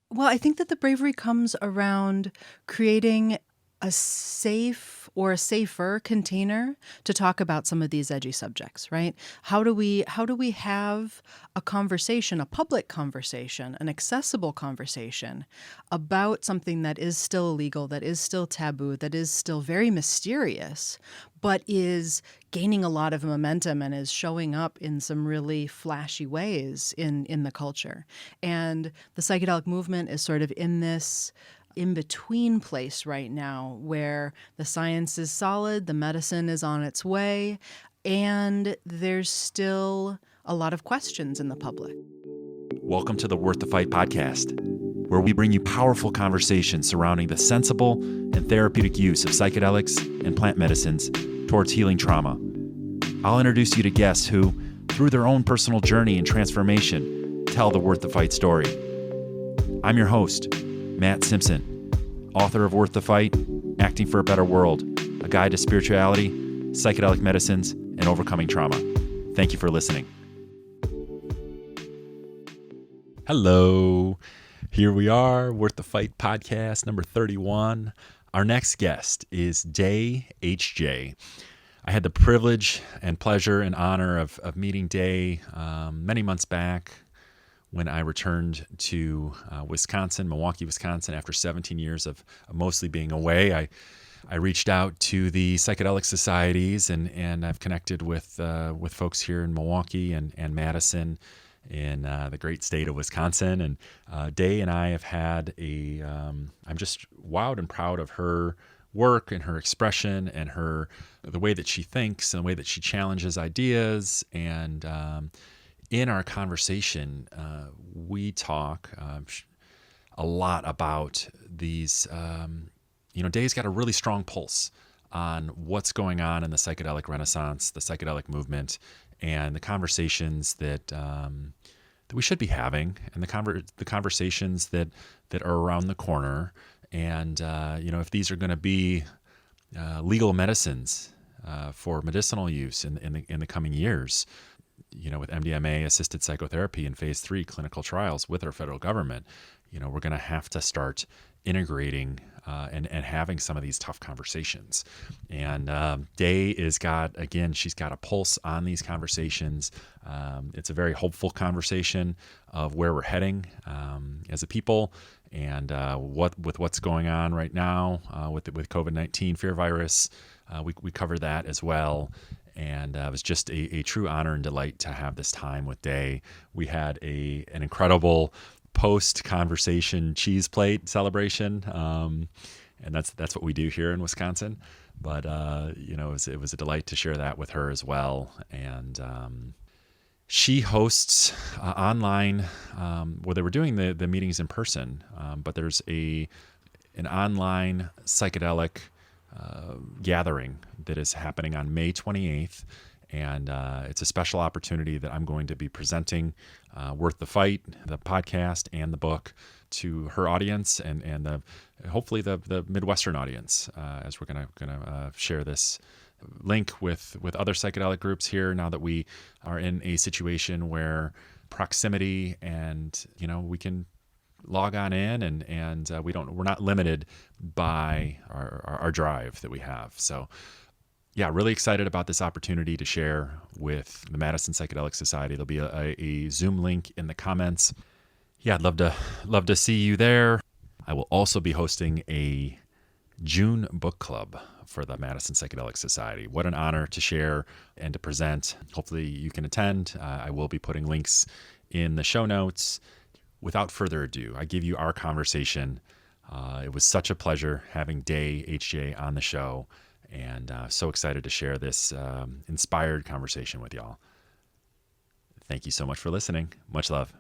Well, I think that the bravery comes around creating a safe or a safer container to talk about some of these edgy subjects, right? How do we have a conversation, a public conversation, an accessible conversation about something that is still illegal, that is still taboo, that is still very mysterious, but is gaining a lot of momentum and is showing up in some really flashy ways in the culture. And the psychedelic movement is sort of in this in-between place right now where the science is solid, the medicine is on its way, and there's still a lot of questions in the public. Welcome to the Worth the Fight podcast, where we bring you powerful conversations surrounding the sensible and therapeutic use of psychedelics and plant medicines towards healing trauma. I'll introduce you to guests who, through their own personal journey and transformation, tell the Worth the Fight story. I'm your host, Matt Simpson, author of Worth the Fight, Acting for a Better World, a guide to spirituality, psychedelic medicines, and overcoming trauma. Thank you for listening. Hello. Here we are, Worth the Fight podcast number 31. Our next guest is Day HJ. I had the privilege and pleasure and honor of meeting Day many months back when I returned to Wisconsin, Milwaukee, Wisconsin, after 17 years of mostly being away. I reached out to the psychedelic societies and I've connected with folks here in Milwaukee and Madison in the great state of Wisconsin. And Day and I have had I'm just wowed and proud of her work and her expression and the way that she thinks and the way that she challenges ideas. And in our conversation, we talk a lot about these, Day's got a really strong pulse on what's going on in the psychedelic renaissance, the psychedelic movement, and the conversations that we should be having, and the conversations that are around the corner. And, if these are going to be legal medicines for medicinal use in the coming years, with MDMA assisted psychotherapy in phase 3 clinical trials with our federal government, we're going to have to start integrating and having some of these tough conversations. And Day she's got a pulse on these conversations. It's a very hopeful conversation of where we're heading as a people, and what's going on right now with COVID-19 fear virus. We cover that as well. And it was just a true honor and delight to have this time with Day. We had an incredible post-conversation cheese plate celebration, and that's what we do here in Wisconsin. But it was a delight to share that with her as well. And she hosts online, where they were doing the meetings in person, but there's an online psychedelic gathering that is happening on May 28th. And it's a special opportunity that I'm going to be presenting Worth the Fight, the podcast, and the book to her audience and hopefully the Midwestern audience, as we're gonna share this link with other psychedelic groups here now that we are in a situation where proximity and we can log on in and we're not limited by our drive that we have. So yeah, really excited about this opportunity to share with the Madison Psychedelic Society. There'll be a Zoom link in the comments. Yeah, I'd love to see you there. I will also be hosting a June book club for the Madison Psychedelic Society. What an honor to share and to present. Hopefully you can attend. I will be putting links in the show notes. Without further ado, I give you our conversation. It was such a pleasure having Day HJ on the show, and so excited to share this inspired conversation with y'all. Thank you so much for listening. Much love.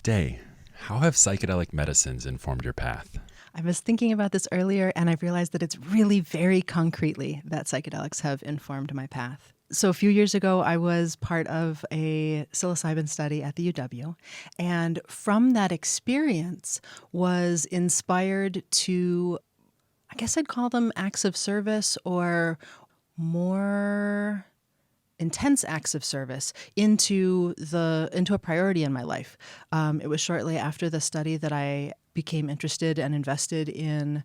Day, how have psychedelic medicines informed your path? I was thinking about this earlier, and I've realized that it's really very concretely that psychedelics have informed my path. So a few years ago, I was part of a psilocybin study at the UW, and from that experience was inspired to, I guess I'd call them acts of service or more intense acts of service into a priority in my life. It was shortly after the study that I became interested and invested in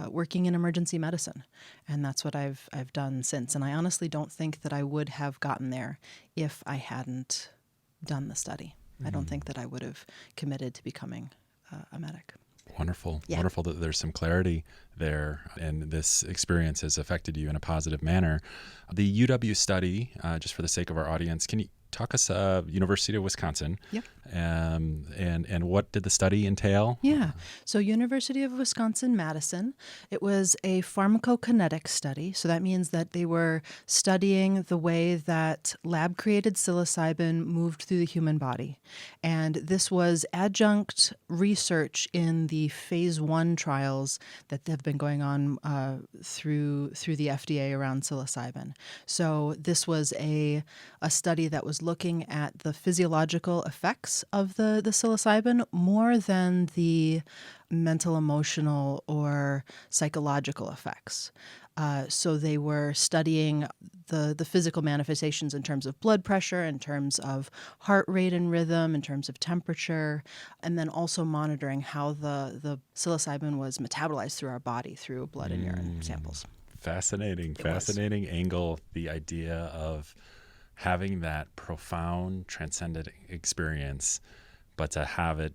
working in emergency medicine, and that's what I've done since. And I honestly don't think that I would have gotten there if I hadn't done the study. I don't think that I would have committed to becoming a medic. Wonderful. Yeah. Wonderful that there's some clarity there and this experience has affected you in a positive manner. The UW study, just for the sake of our audience, can you talk us University of Wisconsin? Yep. And what did the study entail? Yeah. So University of Wisconsin, Madison, it was a pharmacokinetic study. So that means that they were studying the way that lab-created psilocybin moved through the human body. And this was adjunct research in the phase 1 trials that have been going on through the FDA around psilocybin. So this was a study that was looking at the physiological effects of the psilocybin more than the mental, emotional, or psychological effects. So they were studying the physical manifestations in terms of blood pressure, in terms of heart rate and rhythm, in terms of temperature, and then also monitoring how the psilocybin was metabolized through our body through blood and urine samples. Fascinating angle, the idea of having that profound, transcendent experience, but to have it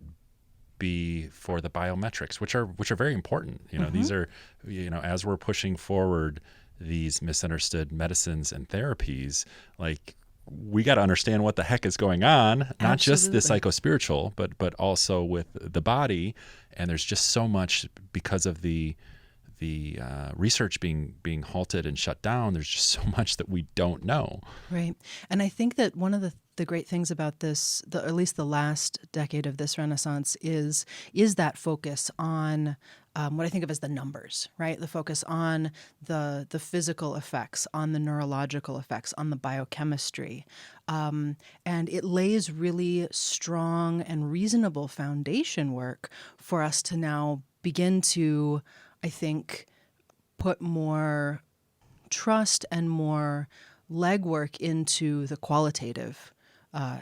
be for the biometrics, which are very important. These are, as we're pushing forward these misunderstood medicines and therapies, like we got to understand what the heck is going on, not just the psychospiritual, but also with the body. And there's just so much because of the research being halted and shut down. There's just so much that we don't know. Right. And I think that one of the great things about this, at least the last decade of this Renaissance, is that focus on what I think of as the numbers, right? The focus on the physical effects, on the neurological effects, on the biochemistry. And it lays really strong and reasonable foundation work for us to now begin to, I think, put more trust and more legwork into the qualitative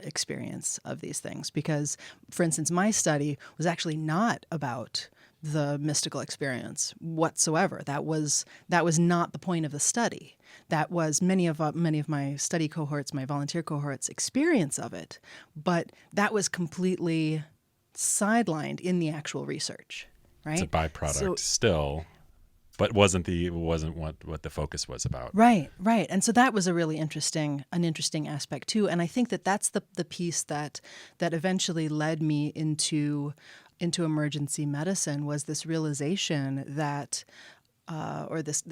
experience of these things. Because, for instance, my study was actually not about the mystical experience whatsoever. That was not the point of the study. That was many of my study cohorts, my volunteer cohorts' experience of it. But that was completely sidelined in the actual research. Right? It's a byproduct still, but wasn't what the focus was about. Right. And so that was an interesting aspect too. And I think that that's the piece that eventually led me into emergency medicine, was this realization that or this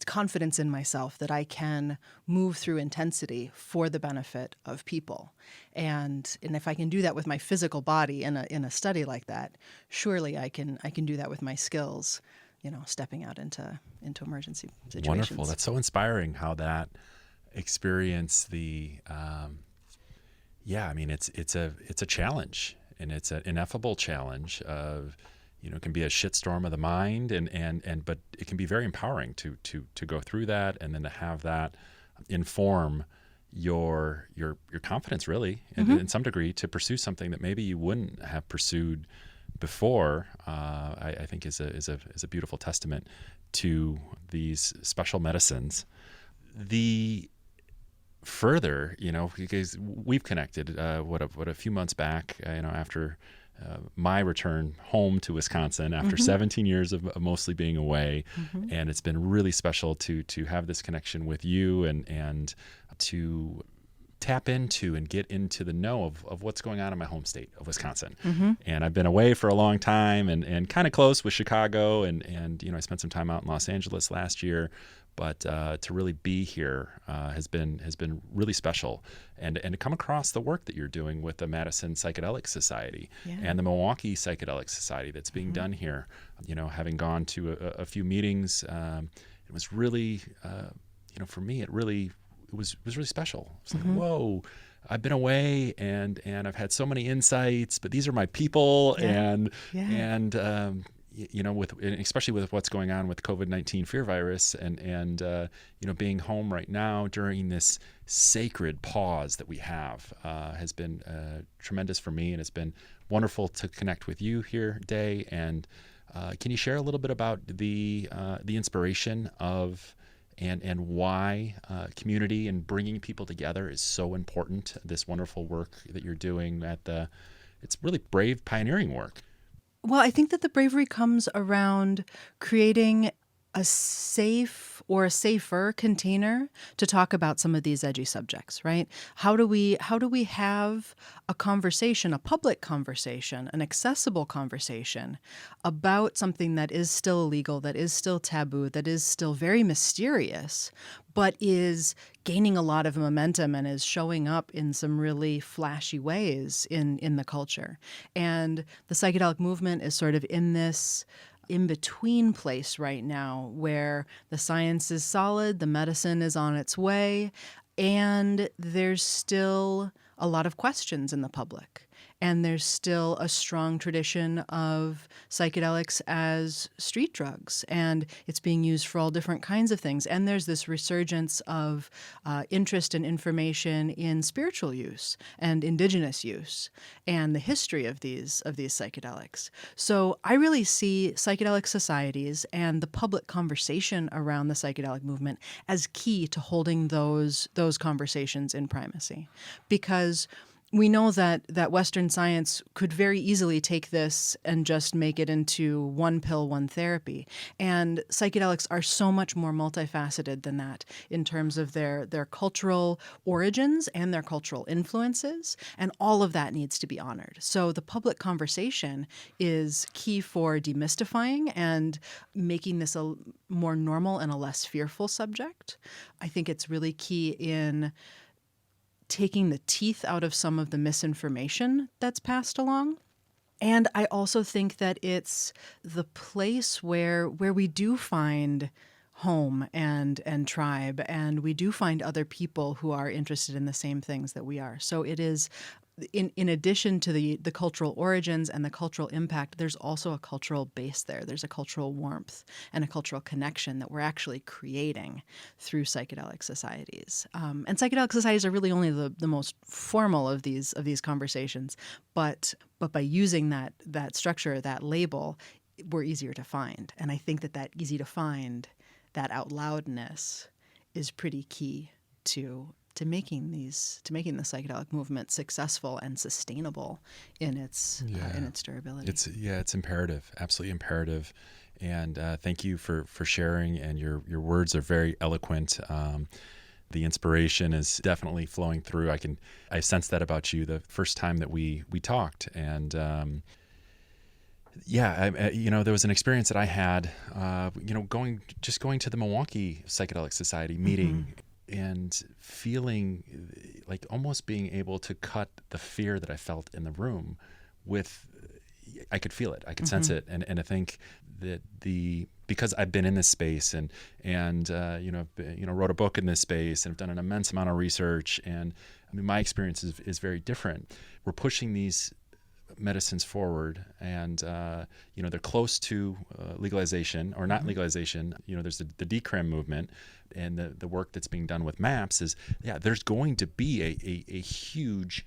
confidence in myself that I can move through intensity for the benefit of people. And if I can do that with my physical body in a study like that, surely I can do that with my skills, stepping out into emergency situations. Wonderful. That's so inspiring how that experience it's a challenge, and it's an ineffable challenge of, it can be a shitstorm of the mind, but it can be very empowering to go through that, and then to have that inform your confidence, really, in some degree, to pursue something that maybe you wouldn't have pursued before. I think is a beautiful testament to these special medicines. The further, because we've connected a few months back, after my return home to Wisconsin after 17 years of mostly being away. And it's been really special to have this connection with you and to tap into and get into the know of what's going on in my home state of Wisconsin. And I've been away for a long time and kind of close with Chicago and I spent some time out in Los Angeles last year. But to really be here has been really special, and to come across the work that you're doing with the Madison Psychedelic Society and the Milwaukee Psychedelic Society that's being done here. Having gone to a few meetings, it was really, for me, it was really special. It's like, whoa, I've been away and I've had so many insights, but these are my people, especially with what's going on with COVID-19 fear virus and being home right now during this sacred pause that we have has been tremendous for me, and it's been wonderful to connect with you here, Day. And can you share a little bit about the inspiration of and why community and bringing people together is so important? This wonderful work that you're doing it's really brave, pioneering work. Well, I think that the bravery comes around creating a safe or a safer container to talk about some of these edgy subjects, right? How do we have a conversation, a public conversation, an accessible conversation about something that is still illegal, that is still taboo, that is still very mysterious, but is gaining a lot of momentum and is showing up in some really flashy ways in the culture. And the psychedelic movement is sort of in this in-between place right now where the science is solid, the medicine is on its way, and there's still a lot of questions in the public. And there's still a strong tradition of psychedelics as street drugs, and it's being used for all different kinds of things. And there's this resurgence of interest and information in spiritual use and indigenous use and the history of these psychedelics. So I really see psychedelic societies and the public conversation around the psychedelic movement as key to holding those conversations in primacy, because we know that Western science could very easily take this and just make it into one pill, one therapy. And psychedelics are so much more multifaceted than that in terms of their cultural origins and their cultural influences. And all of that needs to be honored. So the public conversation is key for demystifying and making this a more normal and a less fearful subject. I think it's really key in taking the teeth out of some of the misinformation that's passed along. And I also think that it's the place where we do find home and tribe, and we do find other people who are interested in the same things that we are. So it is, in addition to the cultural origins and the cultural impact, there's also a cultural base there. There's a cultural warmth and a cultural connection that we're actually creating through psychedelic societies. And psychedelic societies are really only the most formal of these conversations, but by using that structure, that label, we're easier to find. And I think that easy to find, that out loudness, is pretty key to making the psychedelic movement successful and sustainable in its durability. It's imperative, absolutely imperative. And thank you for sharing, and your words are very eloquent. The inspiration is definitely flowing through. I sensed that about you the first time that we talked. And there was an experience that I had, going to the Milwaukee Psychedelic Society meeting. Mm-hmm. And feeling like almost being able to cut the fear that I felt in the room I could feel it, I could sense it, and I think that because I've been in this space and wrote a book in this space and have done an immense amount of research, and I mean my experience is very different. We're pushing these medicines forward, and they're close to legalization or not legalization. There's the decrim movement, and the work that's being done with MAPS is there's going to be a huge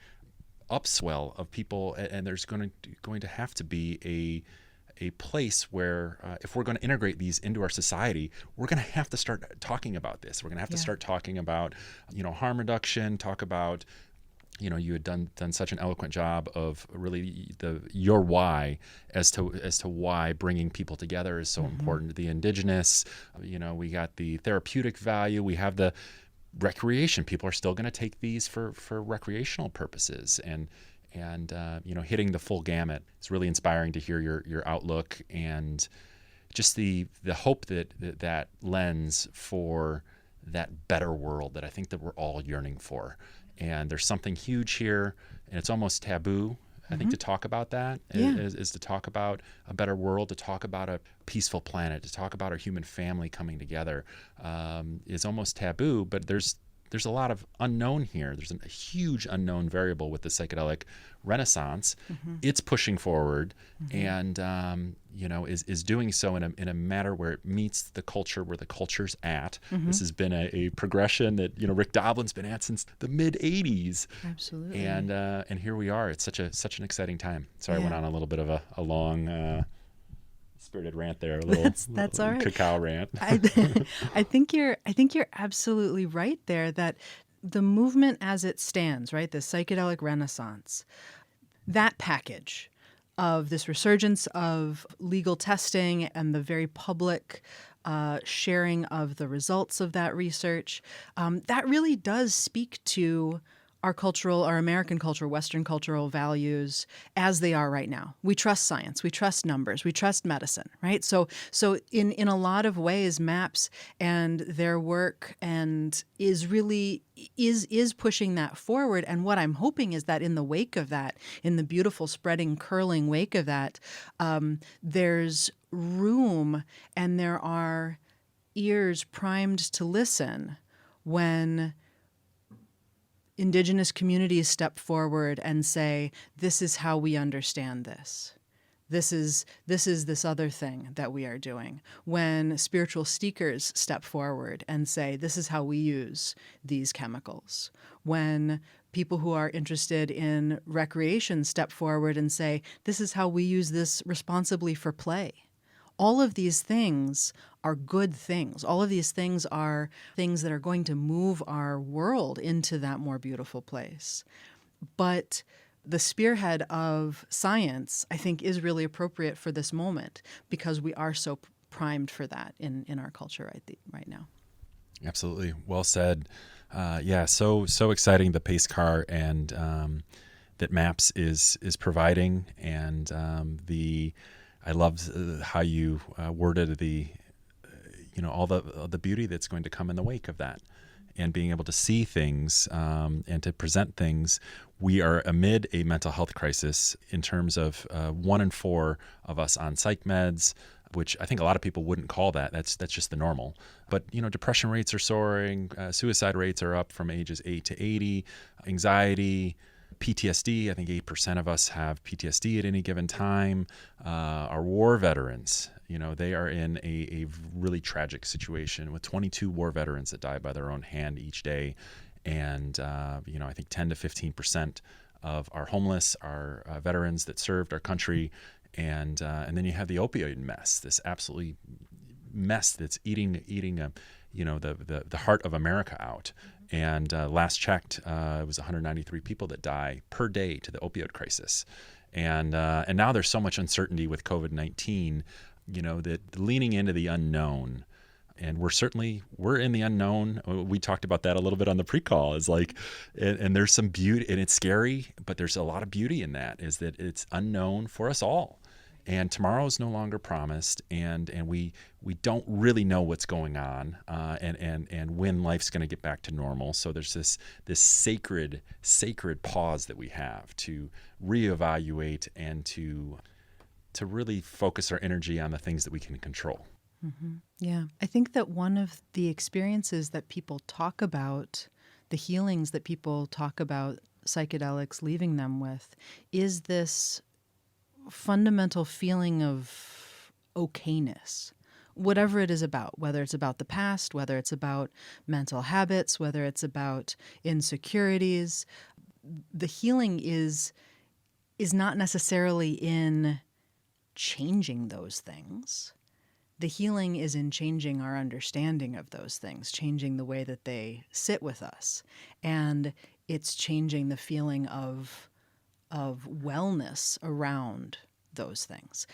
upswell of people, and there's going to have to be a place where if we're going to integrate these into our society, we're going to have to start talking about this. We're going to have to start talking about harm reduction, talk about you had done such an eloquent job of really your why as to why bringing people together is so important. The indigenous, we got the therapeutic value, we have the recreation. People are still going to take these for recreational purposes, and hitting the full gamut. It's really inspiring to hear your outlook and just the hope that lends for that better world that I think that we're all yearning for. And there's something huge here, and it's almost taboo, I think, to talk about that, is to talk about a better world, to talk about a peaceful planet, to talk about our human family coming together, is almost taboo, but there's there's a lot of unknown here. There's a huge unknown variable with the psychedelic renaissance. It's pushing forward and, is doing so in a manner where it meets the culture, where the culture's at. This has been a progression that, Rick Doblin's been at since the mid 80s. Absolutely. And here we are. It's such an exciting time. Sorry, I went on a little bit of a long, spirited rant there, That's all right. Cacao rant. I think you're absolutely right there, that the movement as it stands, right, the psychedelic renaissance, that package of this resurgence of legal testing and the very public sharing of the results of that research, that really does speak to our American culture, Western cultural values as they are right now. We trust science, we trust numbers, we trust medicine, right? So in a lot of ways, MAPS and their work and is pushing that forward. And what I'm hoping is that in the wake of that, in the beautiful spreading, curling wake of that, there's room and there are ears primed to listen when Indigenous communities step forward and say, this is how we understand this. This is this other thing that we are doing. When spiritual seekers step forward and say, this is how we use these chemicals. When people who are interested in recreation step forward and say, this is how we use this responsibly for play. All of these things are good things. All of these things are things that are going to move our world into that more beautiful place. But the spearhead of science, I think, is really appropriate for this moment because we are so primed for that in our culture right now. Absolutely. Well said. So exciting, the pace car and that MAPS is providing, and I love how you worded all the beauty that's going to come in the wake of that, and being able to see things and to present things. We are amid a mental health crisis in terms of 1 in 4 of us on psych meds, which I think a lot of people wouldn't call that. That's just the normal. But depression rates are soaring, suicide rates are up from ages 8 to 80, anxiety, PTSD. I think 8% of us have PTSD at any given time. Our war veterans, they are in a really tragic situation with 22 war veterans that die by their own hand each day. And, I think 10 to 15% of our homeless are veterans that served our country. And then you have the opioid mess, this absolutely mess that's eating the heart of America out. And last checked, it was 193 people that die per day to the opioid crisis. And now there's so much uncertainty with COVID-19, that leaning into the unknown. And we're in the unknown. We talked about that a little bit on the pre-call. Is like, and there's some beauty, and it's scary, but there's a lot of beauty in that. Is that it's unknown for us all, and tomorrow is no longer promised, and we don't really know what's going on, and when life's going to get back to normal. So there's this sacred pause that we have to reevaluate and to really focus our energy on the things that we can control. Mm-hmm. Yeah. I think that one of the experiences that people talk about, the healings that people talk about psychedelics leaving them with, is this fundamental feeling of okayness. Whatever it is about, whether it's about the past, whether it's about mental habits, whether it's about insecurities, the healing is not necessarily in changing those things. The healing is in changing our understanding of those things, changing the way that they sit with us. And it's changing the feeling of wellness around those things.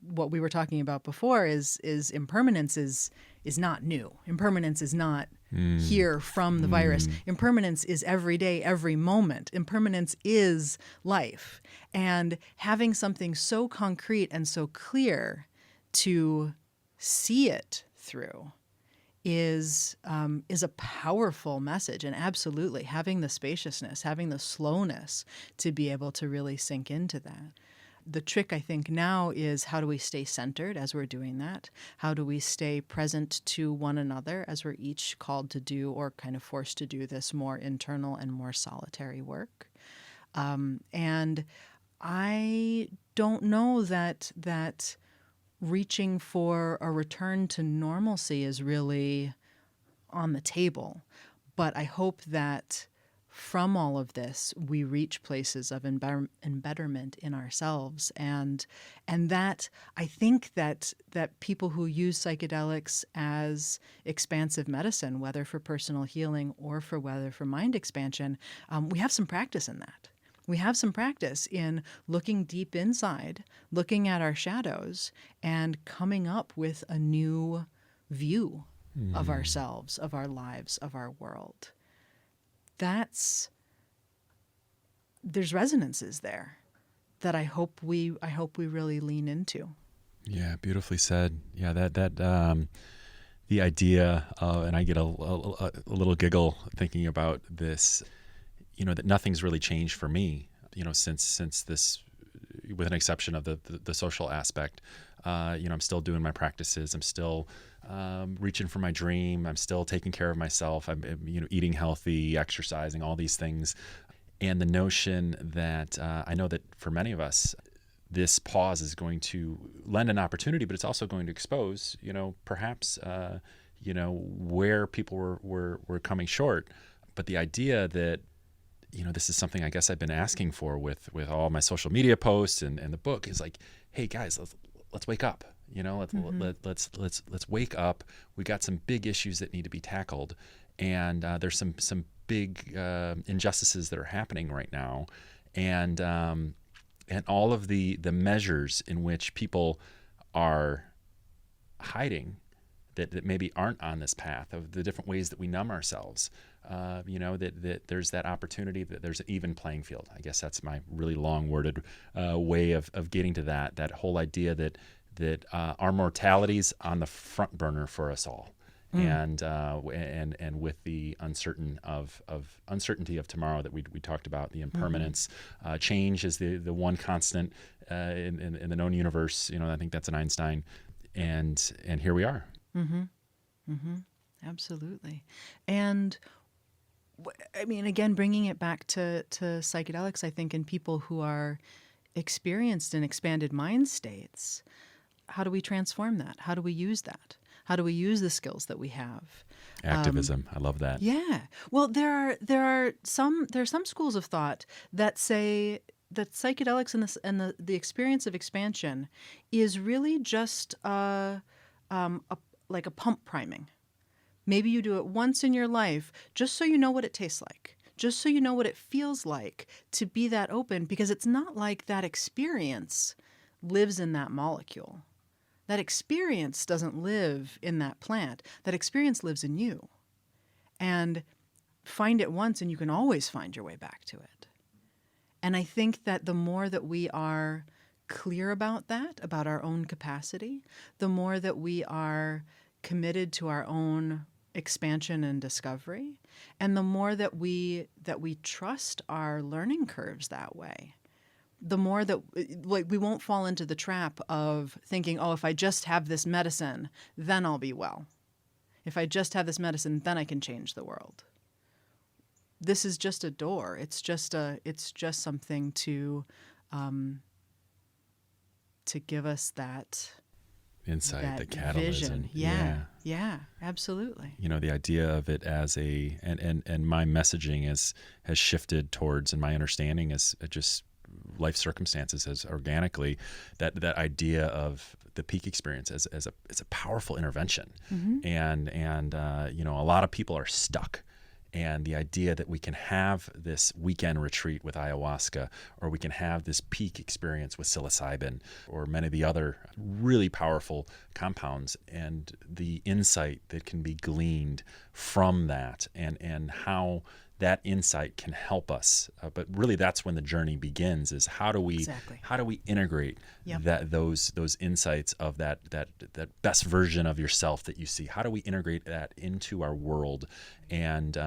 What we were talking about before is impermanence is not new. Impermanence is not here from the virus. Impermanence is every day, every moment. Impermanence is life. And having something so concrete and so clear to see it through is a powerful message. And absolutely having the spaciousness, having the slowness to be able to really sink into that. The trick, I think, now is how do we stay centered as we're doing that? How do we stay present to one another as we're each called to do or kind of forced to do this more internal and more solitary work? And I don't know that reaching for a return to normalcy is really on the table. But I hope that from all of this, we reach places of embetterment in ourselves. And that I think that people who use psychedelics as expansive medicine, whether for personal healing or whether for mind expansion, we have some practice in that. We have some practice in looking deep inside, looking at our shadows, and coming up with a new view of ourselves, of our lives, of our world. There's resonances there that I hope we really lean into. Yeah, beautifully said. Yeah, the idea of, and I get a little giggle thinking about this, that nothing's really changed for me, since this, with an exception of the social aspect. I'm still doing my practices. I'm still reaching for my dream. I'm still taking care of myself. I'm eating healthy, exercising, all these things. And the notion that I know that for many of us, this pause is going to lend an opportunity, but it's also going to expose, perhaps, where people were coming short. But the idea that, this is something I guess I've been asking for with all my social media posts and the book is like, hey guys, let's wake up. Let's wake up. We got some big issues that need to be tackled, and there's some big injustices that are happening right now, and all of the measures in which people are hiding that maybe aren't on this path, of the different ways that we numb ourselves. That there's that opportunity, that there's an even playing field. I guess that's my really long-worded way of getting to that whole idea that our mortality's on the front burner for us all. And with the uncertainty of tomorrow that we talked about, the impermanence, change is the one constant in the known universe. I think that's an Einstein, and here we are. Absolutely. And I mean, again, bringing it back to psychedelics, I think in people who are experienced in expanded mind states, how do we transform that? How do we use that? How do we use the skills that we have? Activism. I love that. Yeah. Well, there are some schools of thought that say that psychedelics and the experience of expansion is really just like a pump priming. Maybe you do it once in your life just so you know what it tastes like, just so you know what it feels like to be that open, because it's not like that experience lives in that molecule. That experience doesn't live in that plant. That experience lives in you. And find it once and you can always find your way back to it. And I think that the more that we are clear about that, about our own capacity, the more that we are committed to our own expansion and discovery, and the more that we trust our learning curves that way, the more that we won't fall into the trap of thinking, oh, if I just have this medicine, then I'll be well. If I just have this medicine, then I can change the world. This is just a door. It's just something to give us that insight, the catalyst. Vision. Yeah, absolutely. The idea of it as and my messaging has shifted towards, and my understanding is just life circumstances as organically, that idea of the peak experience as a powerful intervention. And a lot of people are stuck. And the idea that we can have this weekend retreat with ayahuasca, or we can have this peak experience with psilocybin, or many of the other really powerful compounds, and the insight that can be gleaned from that, and how that insight can help us. But really, that's when the journey begins: is how do we integrate those insights of that best version of yourself that you see? How do we integrate that into our world, and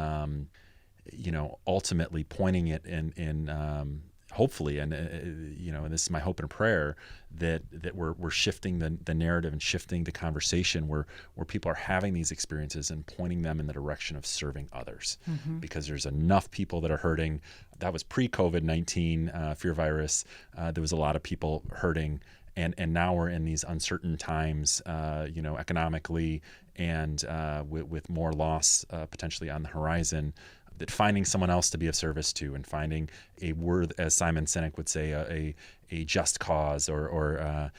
ultimately pointing it in hopefully, and and this is my hope and prayer, that we're shifting the narrative and shifting the conversation where people are having these experiences and pointing them in the direction of serving others, because there's enough people that are hurting. That was pre-COVID-19 fear virus. There was a lot of people hurting. And now we're in these uncertain times, economically, and with more loss potentially on the horizon. That finding someone else to be of service to, and finding a word, as Simon Sinek would say, a just cause, or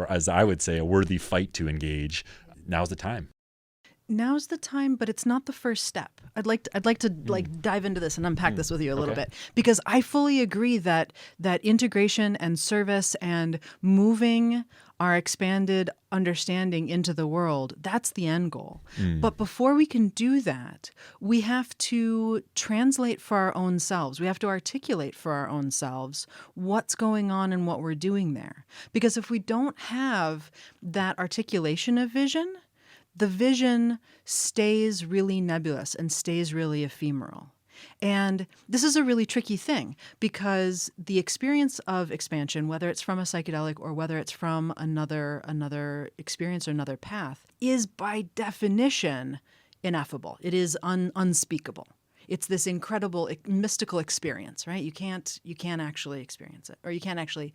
as I would say, a worthy fight to engage. Now's the time. Now's the time, but it's not the first step. I'd like to dive into this and unpack this with you a little bit, because I fully agree that integration and service and moving our expanded understanding into the world, that's the end goal. But before we can do that, we have to translate for our own selves. We have to articulate for our own selves what's going on and what we're doing there. Because if we don't have that articulation of vision, the vision stays really nebulous and stays really ephemeral. And this is a really tricky thing, because the experience of expansion, whether it's from a psychedelic or whether it's from another experience or another path, is by definition ineffable. It is unspeakable. It's this incredible mystical experience, right? You can't actually experience it, or you can't actually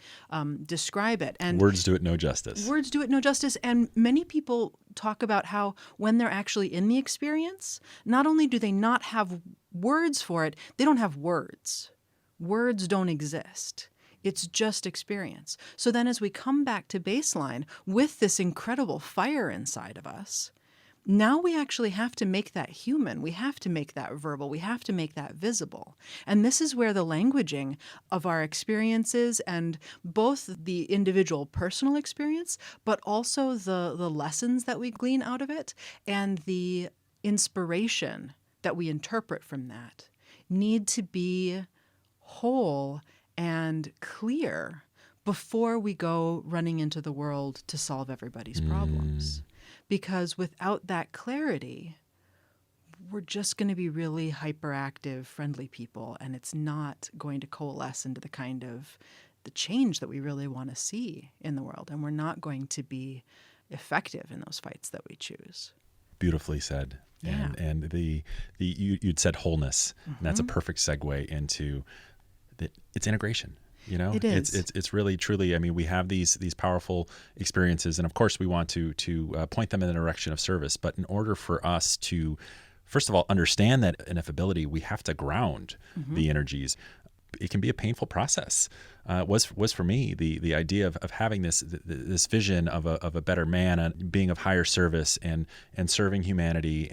describe it. And words do it no justice. Words do it no justice. And many people talk about how when they're actually in the experience, not only do they not have words for it, they don't have words. Words don't exist. It's just experience. So then as we come back to baseline with this incredible fire inside of us, now we actually have to make that human. We have to make that verbal. We have to make that visible. And this is where the languaging of our experiences, and both the individual personal experience, but also the lessons that we glean out of it and the inspiration that we interpret from that, need to be whole and clear before we go running into the world to solve everybody's problems. Because without that clarity, we're just going to be really hyperactive, friendly people, and it's not going to coalesce into the kind of the change that we really want to see in the world. And we're not going to be effective in those fights that we choose. Beautifully said. Yeah. And you'd said wholeness, and that's a perfect segue into it's integration. It is. It's really, truly, I mean, we have these powerful experiences, and of course we want to point them in the direction of service. But in order for us to, first of all, understand that ineffability, we have to ground the energies. It can be a painful process. Was for me the idea of having this vision of a better man, and being of higher service and serving humanity,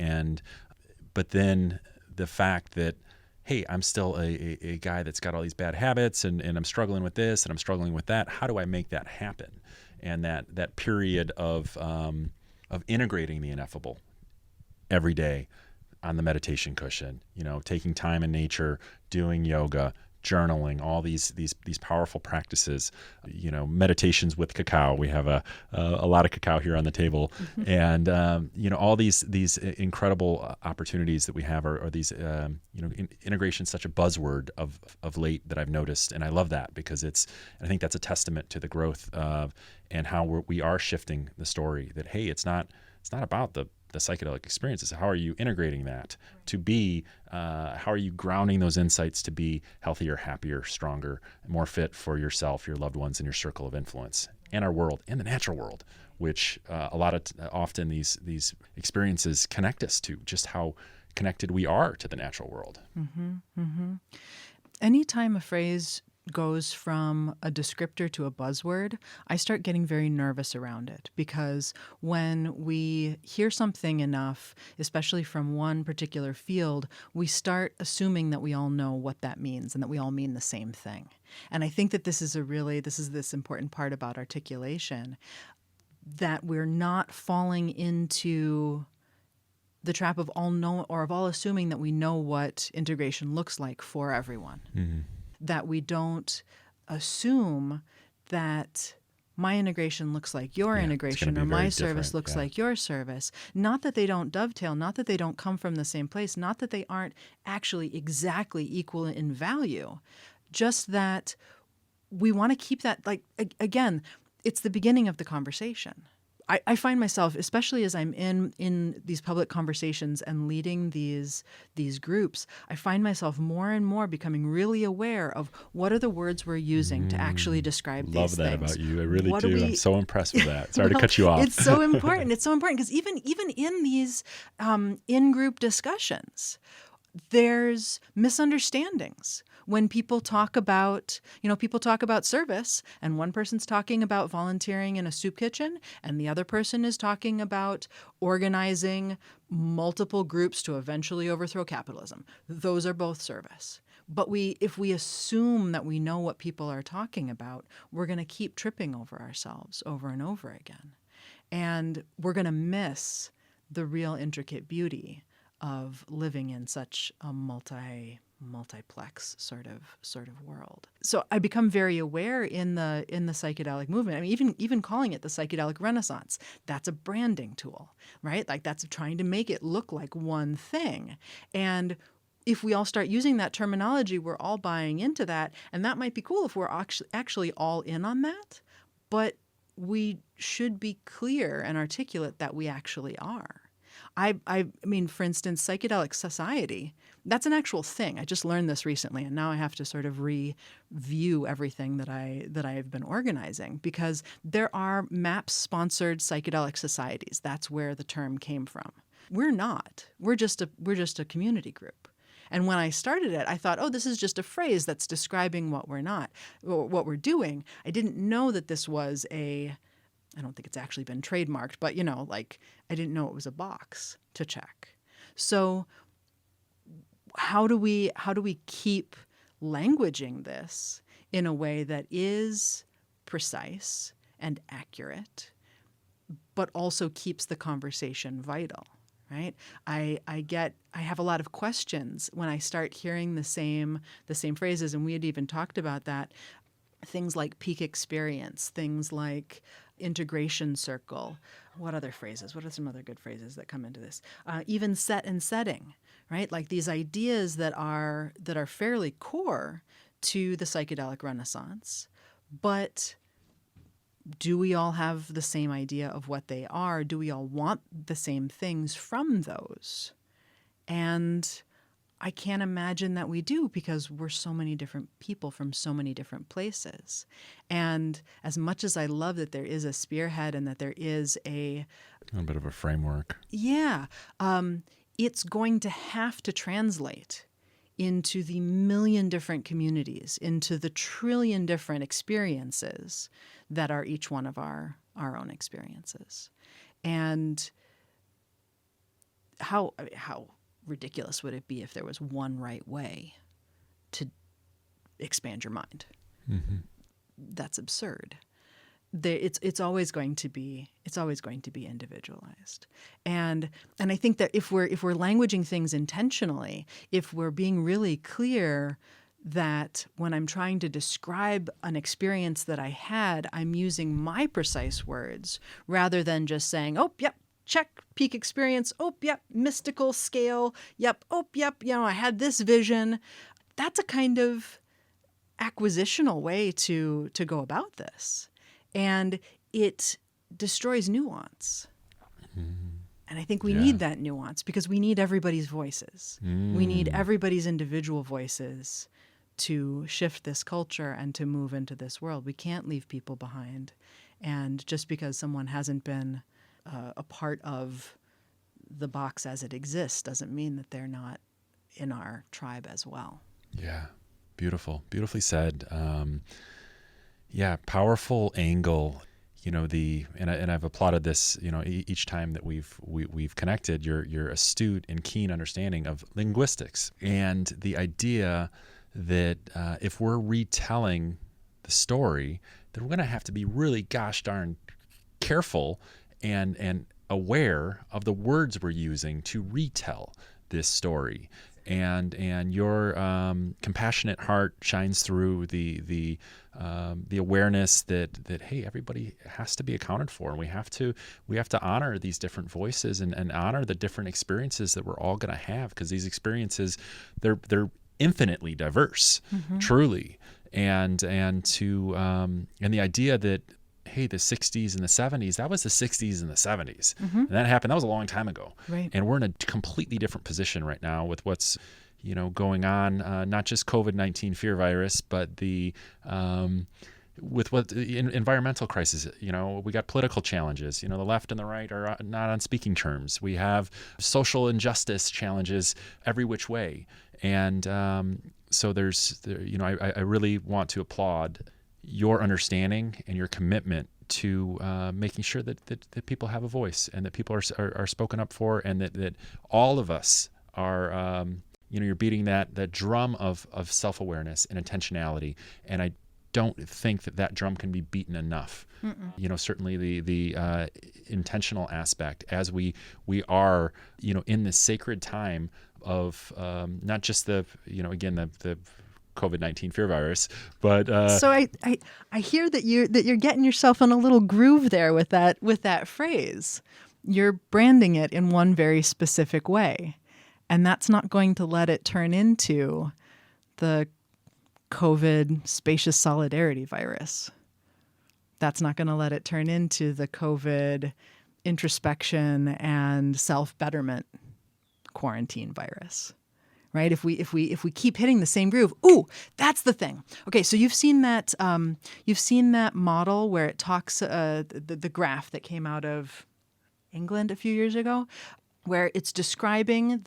but then the fact that, hey, I'm still a guy that's got all these bad habits, and I'm struggling with this and I'm struggling with that. How do I make that happen? And that period of integrating the ineffable every day on the meditation cushion, taking time in nature, doing yoga, journaling, all these powerful practices, meditations with cacao. We have a lot of cacao here on the table, and all these incredible opportunities that we have are these integration is such a buzzword of late that I've noticed, and I love that, because I think that's a testament to the growth of and how we are shifting the story. That, hey, it's not about the psychedelic experiences. How are you integrating that to be, how are you grounding those insights to be healthier, happier, stronger, more fit for yourself, your loved ones, and your circle of influence, and our world, and the natural world, which often these experiences connect us to just how connected we are to the natural world. Anytime a phrase goes from a descriptor to a buzzword, I start getting very nervous around it, because when we hear something enough, especially from one particular field, we start assuming that we all know what that means and that we all mean the same thing. And I think that this is this important part about articulation, that we're not falling into the trap of all assuming that we know what integration looks like for everyone. That we don't assume that my integration looks like your integration, or my service looks like your service. Not that they don't dovetail, not that they don't come from the same place, not that they aren't actually exactly equal in value, just that we want to keep that, like, again, it's the beginning of the conversation. I find myself, especially as I'm in these public conversations and leading these groups, I find myself more and more becoming really aware of what are the words we're using to actually describe these things. Love that about you. I really What do. I'm so impressed with that. Sorry to cut you off. It's so important. It's so important because even in these in-group discussions, there's misunderstandings. When people talk about, service, and one person's talking about volunteering in a soup kitchen, and the other person is talking about organizing multiple groups to eventually overthrow capitalism. Those are both service. But if we assume that we know what people are talking about, we're going to keep tripping over ourselves over and over again. And we're going to miss the real intricate beauty of living in such a multiplex sort of world. So I become very aware in the psychedelic movement. I mean, even calling it the Psychedelic Renaissance, that's a branding tool, right? Like, that's trying to make it look like one thing. And if we all start using that terminology, we're all buying into that, and that might be cool if we're actually all in on that. But we should be clear and articulate that we actually are. I mean, for instance, Psychedelic Society, that's an actual thing. I just learned this recently, and now I have to sort of review everything that I have been organizing, because there are MAPS-sponsored psychedelic societies. That's where the term came from. We're not. We're just a community group. And when I started it, I thought, oh, this is just a phrase that's describing what we're not, or what we're doing. I didn't know that this was I don't think it's actually been trademarked, but, I didn't know it was a box to check. So how do we keep languaging this in a way that is precise and accurate, but also keeps the conversation vital, right? I have a lot of questions when I start hearing the same phrases, and we had even talked about that. Things like peak experience, things like integration circle. What other phrases? What are some other good phrases that come into this? Even set and setting, right? Like these ideas that are fairly core to the psychedelic Renaissance, but do we all have the same idea of what they are? Do we all want the same things from those? And I can't imagine that we do, because we're so many different people from so many different places. And as much as I love that there is a spearhead and that there is a bit of a framework. Yeah. It's going to have to translate into the million different communities, into the trillion different experiences that are each one of our own experiences. And how ridiculous would it be if there was one right way to expand your mind? Mm-hmm. That's absurd. It's always going to be individualized, and I think that if we're languaging things intentionally, if we're being really clear that when I'm trying to describe an experience that I had, I'm using my precise words rather than just saying, "Oh, yep, check, peak experience. Oh, yep, mystical scale. Yep. Oh, yep, I had this vision." That's a kind of acquisitional way to go about this. And it destroys nuance. Mm-hmm. And I think we need that nuance, because we need everybody's voices. We need everybody's individual voices to shift this culture and to move into this world. We can't leave people behind. And just because someone hasn't been a part of the box as it exists doesn't mean that they're not in our tribe as well. Yeah, beautifully said. Powerful angle. And I've applauded this. Each time that we've connected, your astute and keen understanding of linguistics and the idea that if we're retelling the story, then we're going to have to be really gosh darn careful and aware of the words we're using to retell this story. And your compassionate heart shines through the awareness that hey, everybody has to be accounted for, and we have to honor these different voices and honor the different experiences that we're all going to have, because these experiences they're infinitely diverse, truly. and the idea that, hey, the 60s and the 70s, that was the 60s and the 70s. And that happened. That was a long time ago. Right. And we're in a completely different position right now with what's, going on, not just COVID-19 fear virus, but with what environmental crisis. We got political challenges. The left and the right are not on speaking terms. We have social injustice challenges every which way. And so I really want to applaud your understanding and your commitment to making sure that people have a voice, and that people are spoken up for, and that all of us are, you're beating that drum of self-awareness and intentionality. And I don't think that drum can be beaten enough. Certainly the intentional aspect, as we are, in this sacred time of not just the COVID-19 fear virus, but so I hear that you're getting yourself in a little groove there with that phrase. You're branding it in one very specific way, and that's not going to let it turn into the COVID spacious solidarity virus. That's not going to let it turn into the COVID introspection and self-betterment quarantine virus. Right? If we keep hitting the same groove, that's the thing. Okay, so you've seen that model where it talks the graph that came out of England a few years ago, where it's describing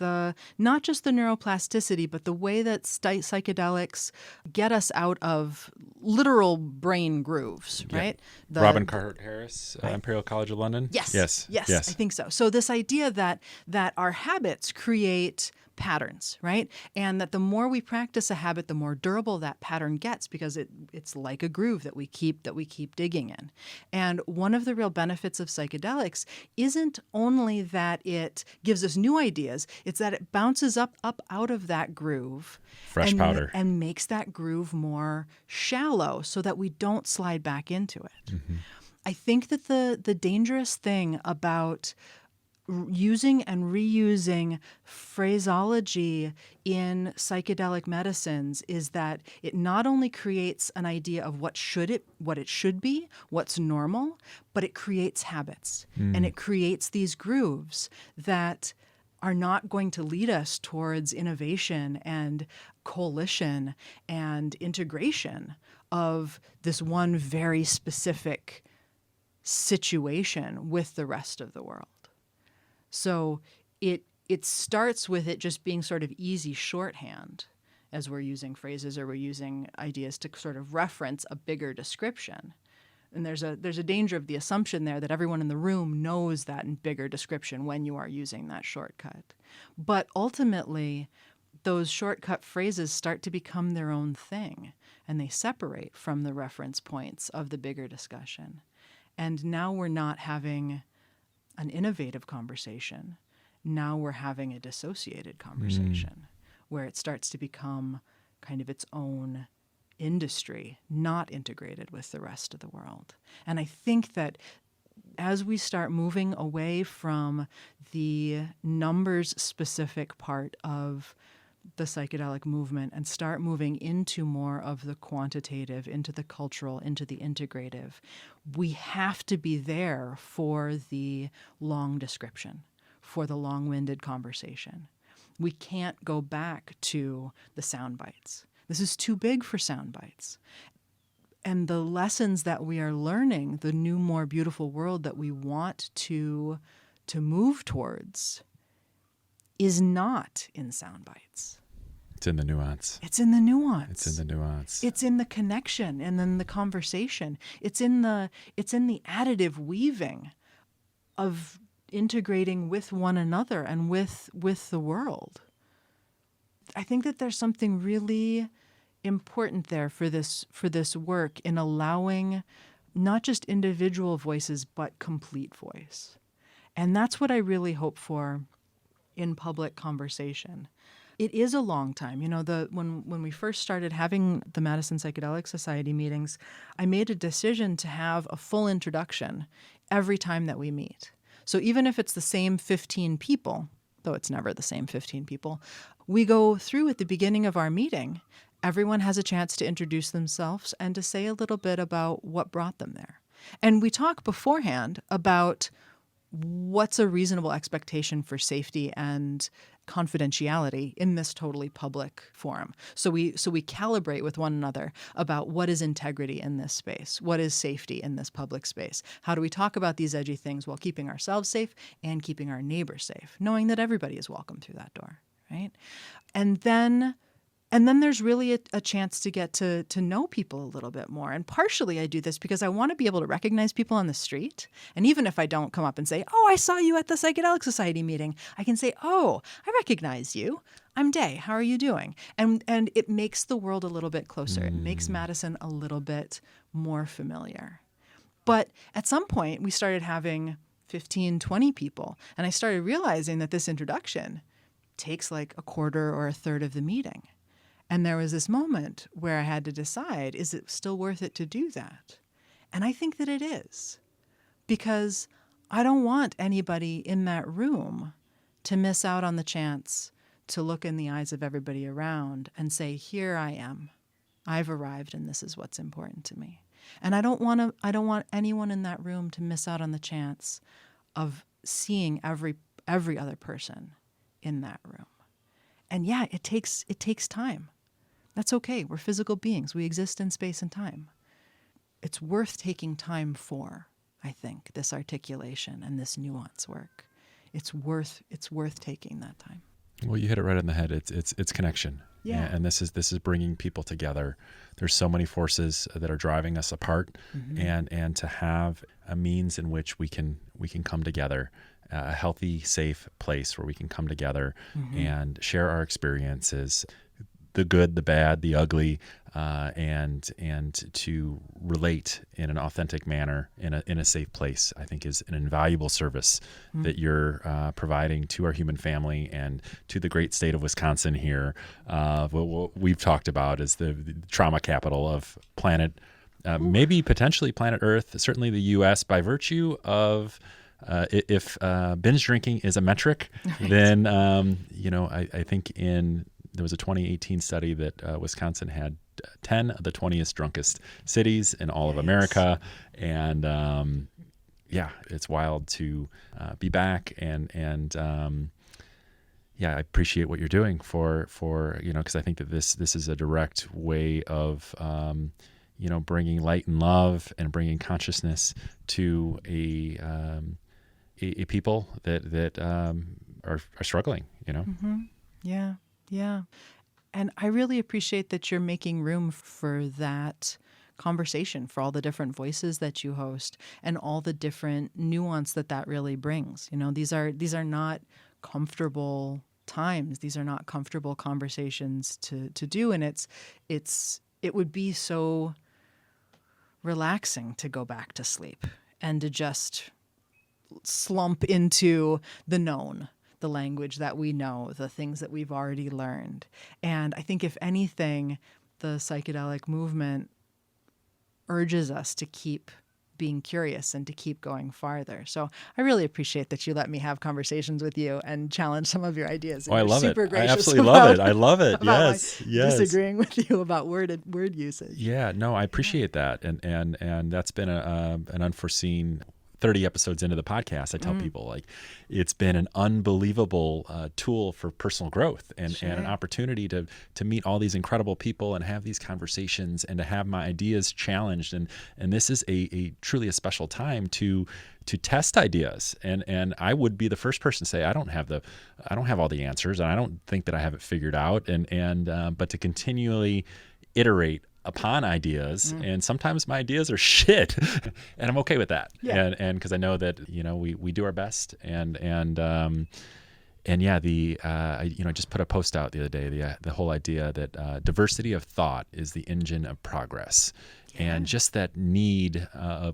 not just the neuroplasticity, but the way that psychedelics get us out of literal brain grooves, right? Robin Carhart-Harris, right. Imperial College of London? Yes, I think so. So this idea that our habits create patterns, right? And that the more we practice a habit, the more durable that pattern gets, because it's like a groove that we keep digging in. And one of the real benefits of psychedelics isn't only that it gives us new ideas, it's that it bounces up out of that groove. Fresh powder. And makes that groove more shallow so that we don't slide back into it. Mm-hmm. I think that the dangerous thing about using and reusing phraseology in psychedelic medicines is that it not only creates an idea of what it should be, what's normal, but it creates habits. And it creates these grooves that are not going to lead us towards innovation and coalition and integration of this one very specific situation with the rest of the world. So it starts with it just being sort of easy shorthand as we're using phrases or we're using ideas to sort of reference a bigger description. And there's a danger of the assumption there that everyone in the room knows that in bigger description when you are using that shortcut. But ultimately, those shortcut phrases start to become their own thing, and they separate from the reference points of the bigger discussion. And now we're not having an innovative conversation. Now we're having a dissociated conversation where it starts to become kind of its own industry, not integrated with the rest of the world. And I think that as we start moving away from the numbers-specific part of the psychedelic movement and start moving into more of the quantitative, into the cultural, into the integrative, we have to be there for the long description, for the long-winded conversation. We can't go back to the sound bites. This is too big for sound bites. And the lessons that we are learning, the new, more beautiful world that we want to move towards, is not in sound bites. It's in the nuance. It's in the nuance. It's in the nuance. It's in the connection and then the conversation. It's in the additive weaving of integrating with one another and with the world. I think that there's something really important there for this work in allowing not just individual voices but complete voice. And that's what I really hope for in public conversation. It is a long time. When we first started having the Madison Psychedelic Society meetings, I made a decision to have a full introduction every time that we meet. So even if it's the same 15 people, though it's never the same 15 people, we go through at the beginning of our meeting everyone has a chance to introduce themselves and to say a little bit about what brought them there. And we talk beforehand about what's a reasonable expectation for safety and confidentiality in this totally public forum. So we calibrate with one another about what is integrity in this space, what is safety in this public space. How do we talk about these edgy things while keeping ourselves safe and keeping our neighbors safe, knowing that everybody is welcome through that door, right? And then there's really a chance to get to know people a little bit more. And partially I do this because I want to be able to recognize people on the street. And even if I don't come up and say, oh, I saw you at the Psychedelic Society meeting, I can say, oh, I recognize you. I'm Day. How are you doing? And it makes the world a little bit closer. It makes Madison a little bit more familiar. But at some point, we started having 15, 20 people. And I started realizing that this introduction takes like a quarter or a third of the meeting. And there was this moment where I had to decide, is it still worth it to do that? And I think that it is, because I don't want anybody in that room to miss out on the chance to look in the eyes of everybody around and say, here I am. I've arrived and this is what's important to me. And I don't want anyone in that room to miss out on the chance of seeing every other person in that room. And yeah, it takes time. That's okay. We're physical beings. We exist in space and time. It's worth taking time for, I think, this articulation and this nuance work. It's worth taking that time. Well, you hit it right on the head. It's connection. Yeah. And this is bringing people together. There's so many forces that are driving us apart, and to have a means in which we can come together, a healthy, safe place where we can come together and share our experiences, the good, the bad, the ugly, and to relate in an authentic manner in a safe place, I think is an invaluable service that you're providing to our human family and to the great state of Wisconsin here. What we've talked about is the trauma capital of planet, maybe potentially planet Earth, certainly the U.S. by virtue of if binge drinking is a metric, then I think there was a 2018 study that Wisconsin had 10 of the 20th drunkest cities in all of America. And it's wild to be back. And I appreciate what you're doing for because I think that this is a direct way of, bringing light and love and bringing consciousness to a people that are struggling, Yeah. And I really appreciate that you're making room for that conversation, for all the different voices that you host and all the different nuance that really brings. These are not comfortable times. These are not comfortable conversations to do. And it would be so relaxing to go back to sleep and to just slump into the known, the language that we know, the things that we've already learned. And I think if anything, the psychedelic movement urges us to keep being curious and to keep going farther. So I really appreciate that you let me have conversations with you and challenge some of your ideas. Oh, I love it. I absolutely love it. I love it. Yes. Disagreeing with you about word usage. Yeah, no, I appreciate that. And that's been an unforeseen 30 episodes into the podcast, I tell people, like, it's been an unbelievable tool for personal growth and an opportunity to meet all these incredible people and have these conversations and to have my ideas challenged. And this is a truly a special time to test ideas. And I would be the first person to say, I don't have all the answers, and I don't think that I have it figured out. But to continually iterate upon ideas, and sometimes my ideas are shit, and I'm okay with that. And because I know that we do our best, I just put a post out the other day, the whole idea that diversity of thought is the engine of progress, and just that need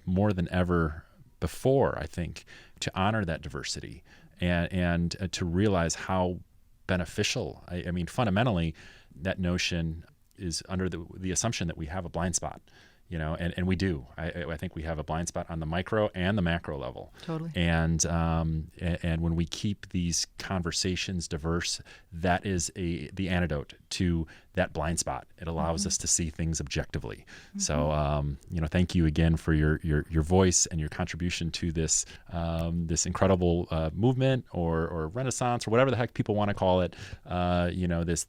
more than ever before, I think, to honor that diversity and to realize how beneficial. I mean, fundamentally, that notion is under the assumption that we have a blind spot. and we do. I think we have a blind spot on the micro and the macro level. Totally. And when we keep these conversations diverse, that is the antidote to that blind spot. It allows us to see things objectively. So, thank you again for your voice and your contribution to this incredible movement or renaissance or whatever the heck people want to call it.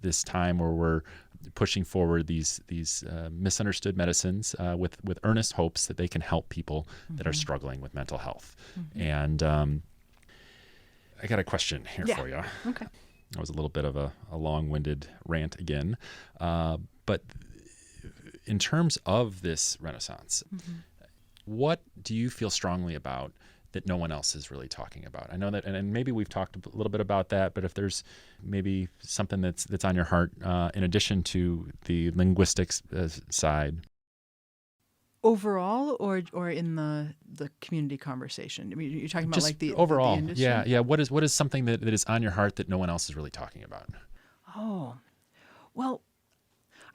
This time where we're pushing forward these misunderstood medicines with earnest hopes that they can help people that are struggling with mental health. And I got a question here for you. Okay. That was a little bit of a long-winded rant again. But in terms of this renaissance, what do you feel strongly about that no one else is really talking about? I know that, and maybe we've talked a little bit about that, but if there's maybe something that's on your heart, in addition to the linguistics side. Overall, or in the community conversation? I mean, you're talking about Just like the overall, the industry? yeah. What is something that is on your heart that no one else is really talking about? Oh, well,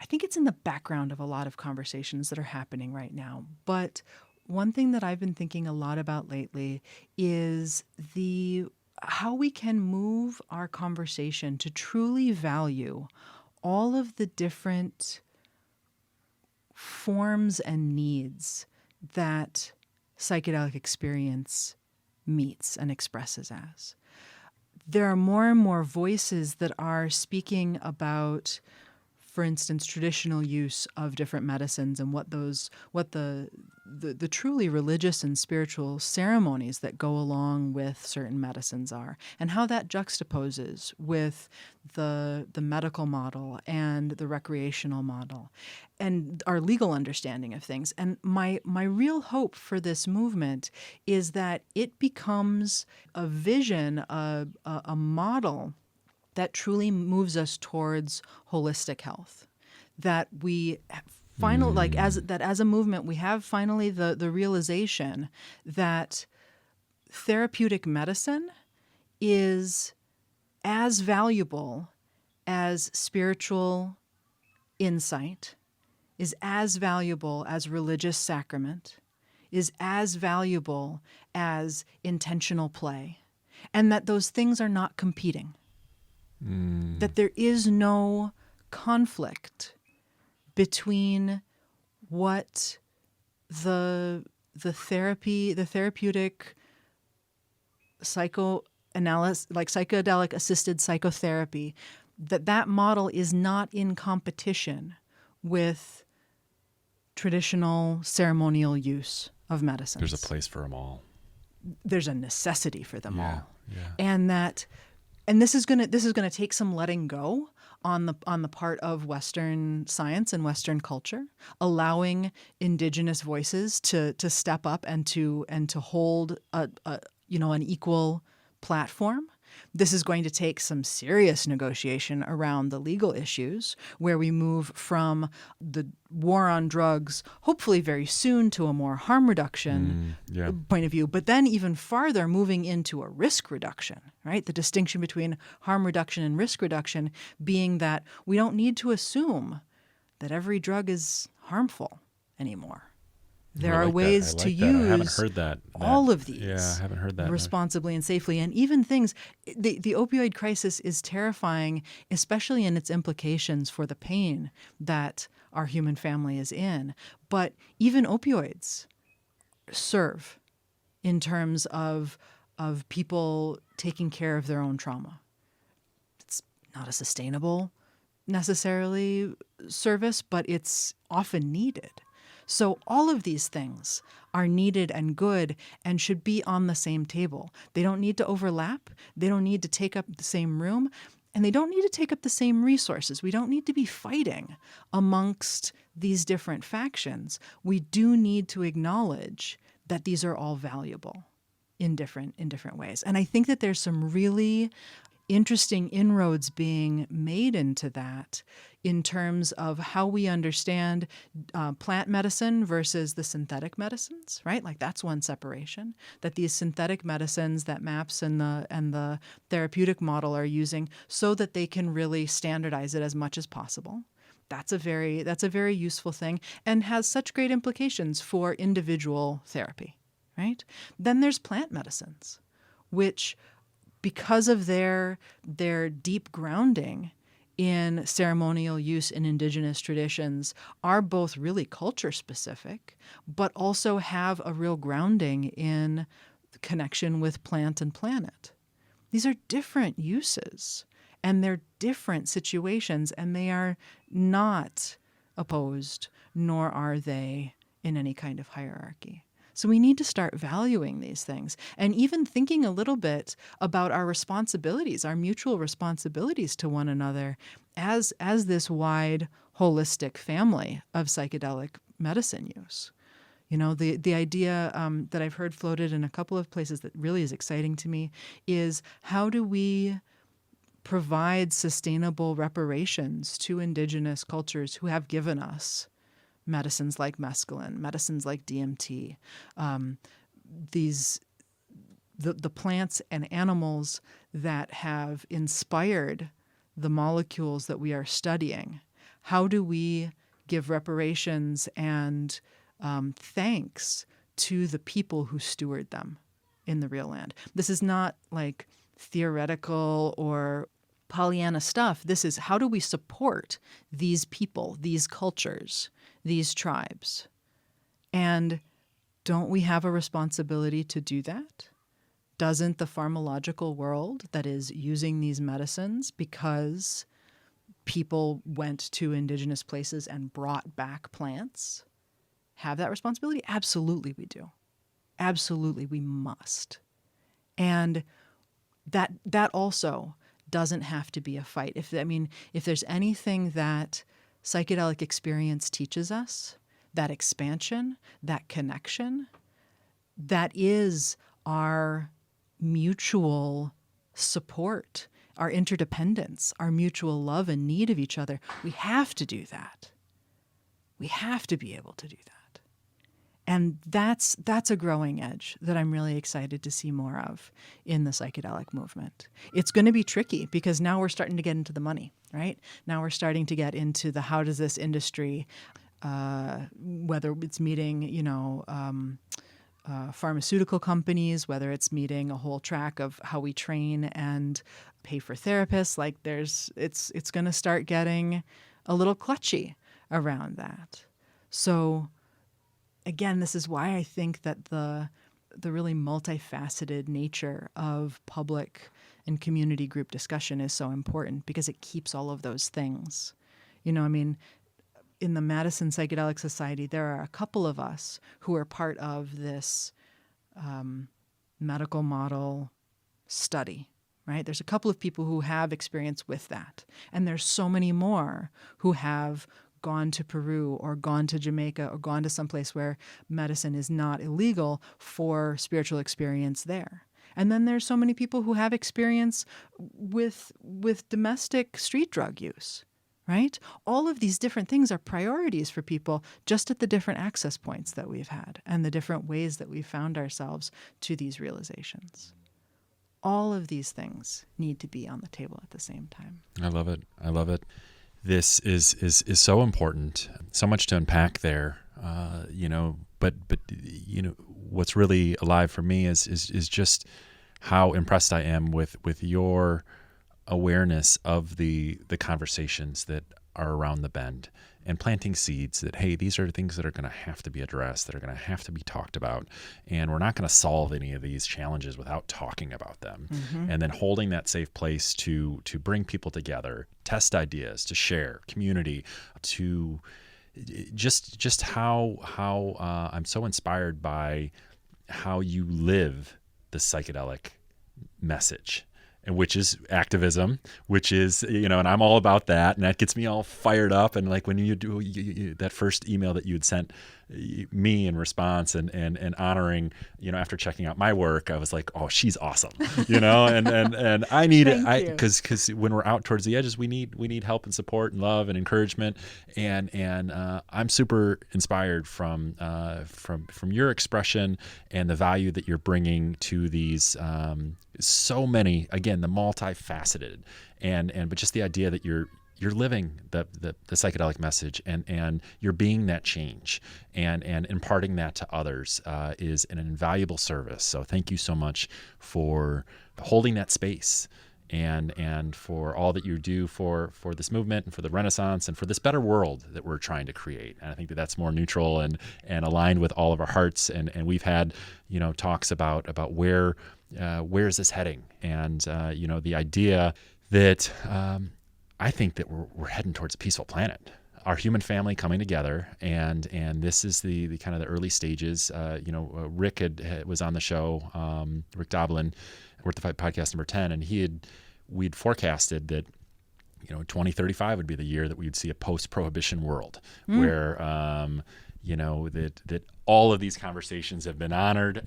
I think it's in the background of a lot of conversations that are happening right now. But one thing that I've been thinking a lot about lately is how we can move our conversation to truly value all of the different forms and needs that psychedelic experience meets and expresses as. There are more and more voices that are speaking about, for instance, traditional use of different medicines and what the truly religious and spiritual ceremonies that go along with certain medicines are, and how that juxtaposes with the medical model and the recreational model and our legal understanding of things. And my real hope for this movement is that it becomes a vision, a model that truly moves us towards holistic health. That we finally, as a movement, we have finally the realization that therapeutic medicine is as valuable as spiritual insight, is as valuable as religious sacrament, is as valuable as intentional play, and that those things are not competing. That there is no conflict between what the therapeutic psychoanalysis, like psychedelic assisted psychotherapy, that model is not in competition with traditional ceremonial use of medicines. There's a place for them all. There's a necessity for them all. Yeah. And this is gonna take some letting go on the part of Western science and Western culture, allowing indigenous voices to step up and to hold an equal platform. This is going to take some serious negotiation around the legal issues, where we move from the war on drugs, hopefully very soon, to a more harm reduction point of view, but then even farther moving into a risk reduction, right? The distinction between harm reduction and risk reduction being that we don't need to assume that every drug is harmful anymore. There are ways to use I haven't heard that. all of these I haven't heard that responsibly and safely. And even things, the opioid crisis is terrifying, especially in its implications for the pain that our human family is in. But even opioids serve in terms of people taking care of their own trauma. It's not a sustainable necessarily service, but it's often needed. So all of these things are needed and good and should be on the same table. They don't need to overlap. They don't need to take up the same room. And they don't need to take up the same resources. We don't need to be fighting amongst these different factions. We do need to acknowledge that these are all valuable in different ways. And I think that there's some really interesting inroads being made into that in terms of how we understand plant medicine versus the synthetic medicines, right? Like that's one separation, that these synthetic medicines that MAPS and the therapeutic model are using so that they can really standardize it as much as possible, That's a very useful thing and has such great implications for individual therapy, right? Then there's plant medicines, which, because of their deep grounding in ceremonial use in indigenous traditions, are both really culture specific, but also have a real grounding in connection with plant and planet. These are different uses, and they're different situations, and they are not opposed, nor are they in any kind of hierarchy. So we need to start valuing these things and even thinking a little bit about our responsibilities, our mutual responsibilities to one another as this wide, holistic family of psychedelic medicine use. You know, the idea that I've heard floated in a couple of places that really is exciting to me is, how do we provide sustainable reparations to indigenous cultures who have given us medicines like mescaline, medicines like DMT, the plants and animals that have inspired the molecules that we are studying? How do we give reparations and thanks to the people who steward them in the real land? This is not like theoretical or Pollyanna stuff. This is, how do we support these people, these cultures, these tribes? And don't we have a responsibility to do that? Doesn't the pharmacological world that is using these medicines because people went to indigenous places and brought back plants have that responsibility? Absolutely we do. Absolutely we must. And that also doesn't have to be a fight. If there's anything that psychedelic experience teaches us, that expansion, that connection, that is our mutual support, our interdependence, our mutual love and need of each other. We have to do that. We have to be able to do that. And that's a growing edge that I'm really excited to see more of in the psychedelic movement. It's going to be tricky because now we're starting to get into the money, right? Now we're starting to get into the, how does this industry, whether it's meeting, pharmaceutical companies, whether it's meeting a whole track of how we train and pay for therapists, like it's going to start getting a little clutchy around that. So again, this is why I think that the really multifaceted nature of public and community group discussion is so important, because it keeps all of those things. In the Madison Psychedelic Society, there are a couple of us who are part of this medical model study, right? There's a couple of people who have experience with that. And there's so many more who have gone to Peru or gone to Jamaica or gone to someplace where medicine is not illegal for spiritual experience there. And then there's so many people who have experience with domestic street drug use, right? All of these different things are priorities for people, just at the different access points that we've had and the different ways that we've found ourselves to these realizations. All of these things need to be on the table at the same time. I love it. I love it. This is so important. So much to unpack there, But what's really alive for me is just how impressed I am with your awareness of the conversations that are around the bend, and planting seeds that, hey, these are things that are going to have to be addressed, that are going to have to be talked about, and we're not going to solve any of these challenges without talking about them. Mm-hmm. And then holding that safe place to bring people together, test ideas, to share community, to just how I'm so inspired by how you live the psychedelic message, and which is activism, which is, and I'm all about that, and that gets me all fired up. And like when you do that first email that you had sent me in response and honoring, after checking out my work, I was like, oh, she's awesome, and I need it, because when we're out towards the edges, we need help and support and love and encouragement, and I'm super inspired from your expression and the value that you're bringing to these so many, again, the multifaceted, but just the idea that you're you're living the psychedelic message, and you're being that change, and imparting that to others is an invaluable service. So thank you so much for holding that space, and for all that you do for this movement and for the Renaissance and for this better world that we're trying to create. And I think that that's more neutral and aligned with all of our hearts. And we've had, talks about where is this heading? And, the idea that I think that we're heading towards a peaceful planet. Our human family coming together, and this is the kind of the early stages. Rick was on the show, Rick Doblin, Worth the Fight podcast number 10, and we'd forecasted that 2035 would be the year that we'd see a post-prohibition world where that all of these conversations have been honored.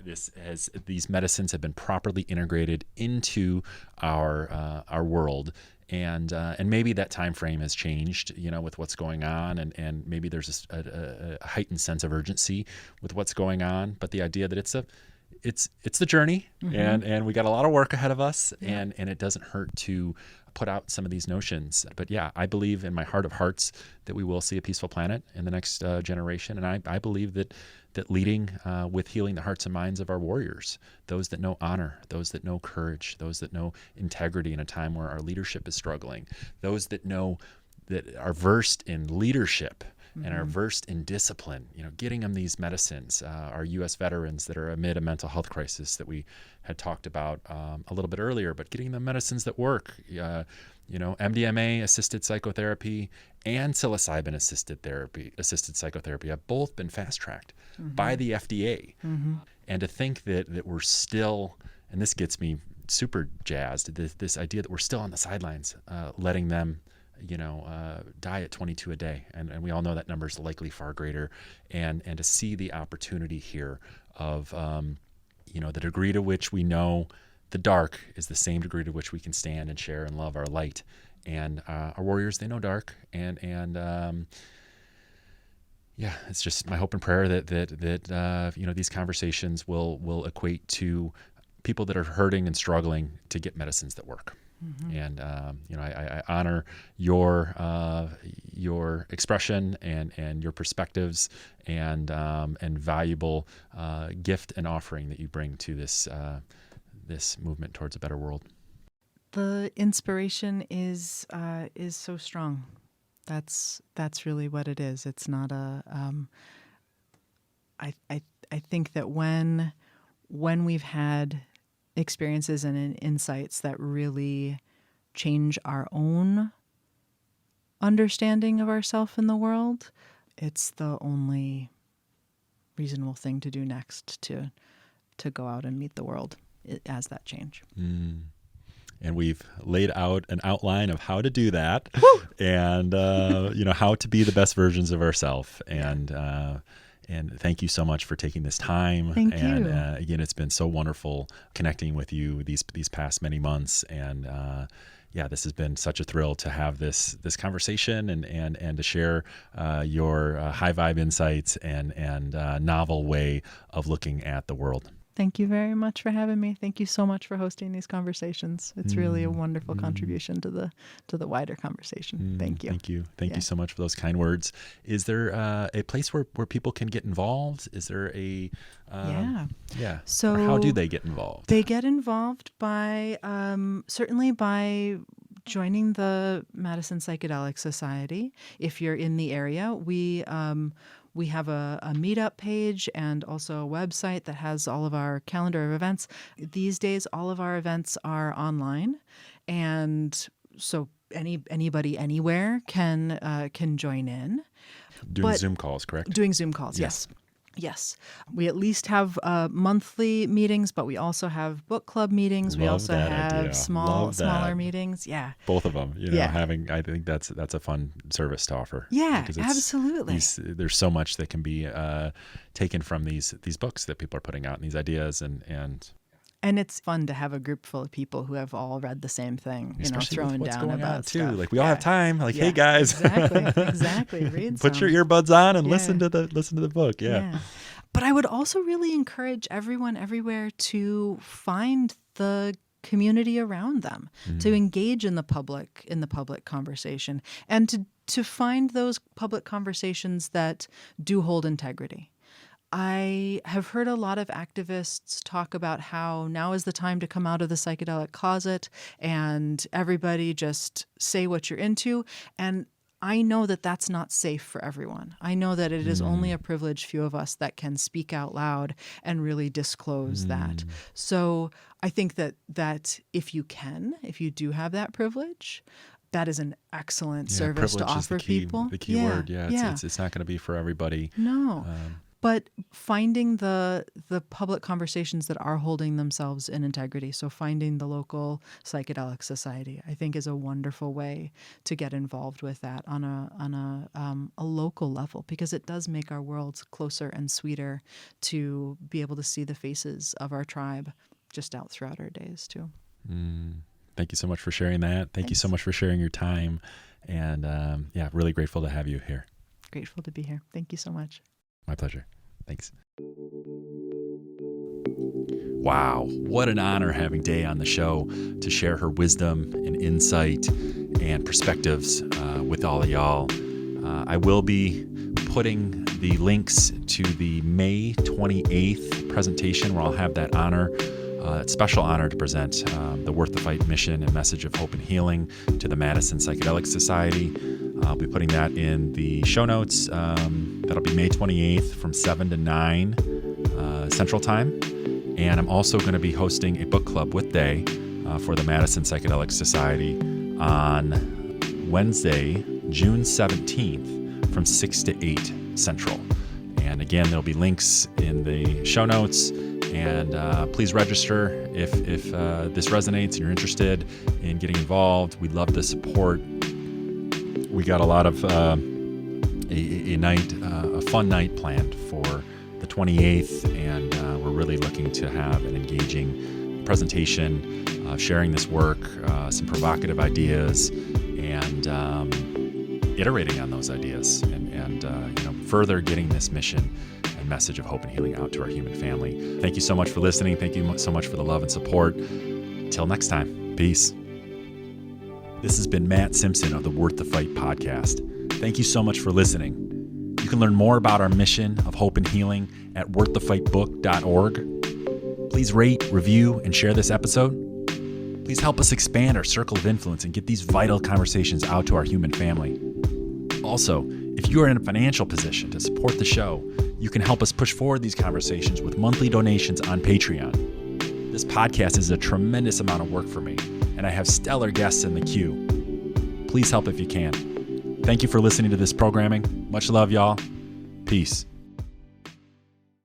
These medicines have been properly integrated into our world. And maybe that time frame has changed, with what's going on, and maybe there's a heightened sense of urgency with what's going on. But the idea that it's the journey, and we got a lot of work ahead of us, and it doesn't hurt to put out some of these notions. But yeah, I believe in my heart of hearts that we will see a peaceful planet in the next generation, and I believe that leading with healing the hearts and minds of our warriors, those that know honor, those that know courage, those that know integrity in a time where our leadership is struggling, those that know that are versed in leadership and are versed in discipline, getting them these medicines, our U.S. veterans that are amid a mental health crisis that we had talked about a little bit earlier, but getting them medicines that work, MDMA assisted psychotherapy and psilocybin assisted psychotherapy have both been fast tracked by the FDA. And to think that we're still, and this gets me super jazzed, this idea that we're still on the sidelines, letting them die at 22 a day. And we all know that number is likely far greater. And to see the opportunity here of, the degree to which we know the dark is the same degree to which we can stand and share and love our light. And our warriors, they know dark. And it's just my hope and prayer that these conversations will equate to people that are hurting and struggling to get medicines that work. And I honor your expression and your perspectives and valuable gift and offering that you bring to this movement towards a better world. The inspiration is so strong. That's really what it is. It's not a. I think that when we've had experiences and insights that really change our own understanding of ourselves in the world, it's the only reasonable thing to do next, to go out and meet the world as that change. And we've laid out an outline of how to do that. And how to be the best versions of ourselves. And thank you so much for taking this time. Thank you. Again, it's been so wonderful connecting with you these past many months. And this has been such a thrill to have this conversation and to share your high vibe insights and novel way of looking at the world. Thank you very much for having me. Thank you so much for hosting these conversations. It's really a wonderful contribution to the wider conversation. Thank you. Thank you so much for those kind words. Is there a place where people can get involved? Is there a So or how do they get involved? They get involved by certainly by joining the Madison Psychedelic Society. If you're in the area, we have a meetup page and also a website that has all of our calendar of events. These days, all of our events are online, and so anybody anywhere can join in. Doing Zoom calls, correct? Doing Zoom calls, yes. Yes. We at least have monthly meetings, but we also have book club meetings. We also have smaller meetings. Yeah. Both of them, I think that's a fun service to offer. Yeah, absolutely. There's so much that can be taken from these books that people are putting out and these ideas and it's fun to have a group full of people who have all read the same thing, throwing down about too. stuff. Like we all have time. Like, hey guys, exactly. Read Put your earbuds on and listen to the book. Yeah. But I would also really encourage everyone everywhere to find the community around them, to engage in the public conversation, and to find those public conversations that do hold integrity. I have heard a lot of activists talk about how now is the time to come out of the psychedelic closet and everybody just say what you're into. And I know that that's not safe for everyone. I know that it is only a privileged few of us that can speak out loud and really disclose that. So I think that if you do have that privilege, that is an excellent service to offer people. The key word, it's not going to be for everybody. No. But finding the public conversations that are holding themselves in integrity, so finding the local psychedelic society, I think is a wonderful way to get involved with that on a local level, because it does make our worlds closer and sweeter to be able to see the faces of our tribe just out throughout our days too. Thank you so much for sharing that. Thank you so much for sharing your time, and really grateful to have you here. Grateful to be here. Thank you so much. My pleasure. Thanks. Wow, what an honor having Day on the show to share her wisdom and insight and perspectives with all of y'all. I will be putting the links to the May 28th presentation where I'll have that honor, special honor to present the Worth the Fight mission and message of hope and healing to the Madison Psychedelic Society. I'll be putting that in the show notes. That'll be May 28th from 7 to 9 Central Time. And I'm also going to be hosting a book club with Day for the Madison Psychedelic Society on Wednesday, June 17th from 6 to 8 Central. And again, there'll be links in the show notes. And please register if this resonates and you're interested in getting involved. We'd love the support. We got a lot of a fun night planned for the 28th, and we're really looking to have an engaging presentation, sharing this work, some provocative ideas, and iterating on those ideas, and further getting this mission and message of hope and healing out to our human family. Thank you so much for listening. Thank you so much for the love and support. Till next time, peace. This has been Matt Simpson of the Worth the Fight podcast. Thank you so much for listening. You can learn more about our mission of hope and healing at worththefightbook.org. Please rate, review, and share this episode. Please help us expand our circle of influence and get these vital conversations out to our human family. Also, if you are in a financial position to support the show, you can help us push forward these conversations with monthly donations on Patreon. This podcast is a tremendous amount of work for me, and I have stellar guests in the queue. Please help if you can. Thank you for listening to this programming. Much love, y'all. Peace.